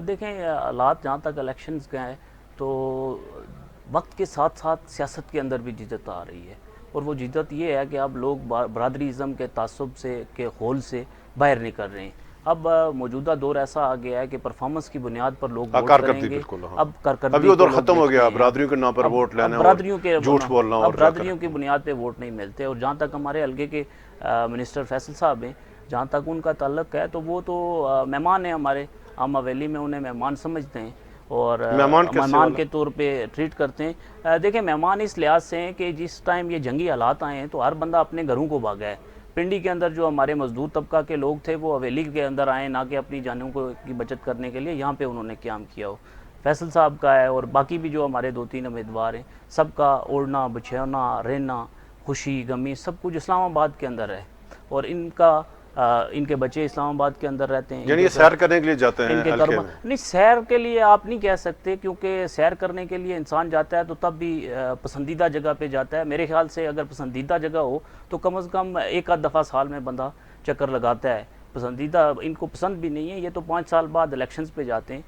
دیکھیں حالات جہاں تک الیکشنز کے ہیں تو وقت کے ساتھ ساتھ سیاست کے اندر بھی جدت آ رہی ہے، اور وہ جدت یہ ہے کہ اب لوگ برادری ازم کے تعصب سے کے خول سے باہر نکل رہے ہیں۔ اب موجودہ دور ایسا آ گیا ہے کہ پرفارمنس کی بنیاد پر لوگ ووٹ کریں کارکردگی گے۔ بالکل، ہاں۔ اب کارکردگی ابھی وہ کو دور لوگ ختم ہو دیکھتے گیا، ہیں۔ برادریوں کے نام پر اب ووٹ لینا اور برادریوں کے جھوٹ بولنا اور کیا برادریوں کی بنیاد پہ ووٹ نہیں ملتے، اور جہاں تک ہمارے حلقے کے منسٹر فیصل صاحب ہیں، جہاں تک ان کا تعلق ہے تو وہ تو مہمان ہیں ہمارے، ہم حویلی میں انہیں مہمان سمجھتے ہیں اور کیسے مہمان والا؟ کے طور پہ ٹریٹ کرتے ہیں۔ دیکھیں مہمان اس لحاظ سے ہیں کہ جس ٹائم یہ جنگی حالات آئے ہیں تو ہر بندہ اپنے گھروں کو بھاگا ہے۔ پنڈی کے اندر جو ہمارے مزدور طبقہ کے لوگ تھے وہ حویلی کے اندر آئے، نہ کہ اپنی جانوں کی بچت کرنے کے لیے یہاں پہ انہوں نے قیام کیا ہو۔ فیصل صاحب کا ہے اور باقی بھی جو ہمارے 2-3 امیدوار ہیں، سب کا اوڑھنا بچھونا رہنا خوشی غمی سب کچھ اسلام آباد کے اندر ہے، اور ان کے بچے اسلام آباد کے اندر رہتے ہیں۔ یعنی یہ سیر کرنے کے لیے جاتے ہیں ان کے حلقے میں؟ نہیں، سیر کے لیے آپ نہیں کہہ سکتے، کیونکہ سیر کرنے کے لیے انسان جاتا ہے تو تب بھی پسندیدہ جگہ پہ جاتا ہے۔ میرے خیال سے اگر پسندیدہ جگہ ہو تو کم از کم ایک آدھ دفعہ سال میں بندہ چکر لگاتا ہے۔ پسندیدہ ان کو پسند بھی نہیں ہے، یہ تو 5 سال بعد الیکشنز پہ جاتے ہیں۔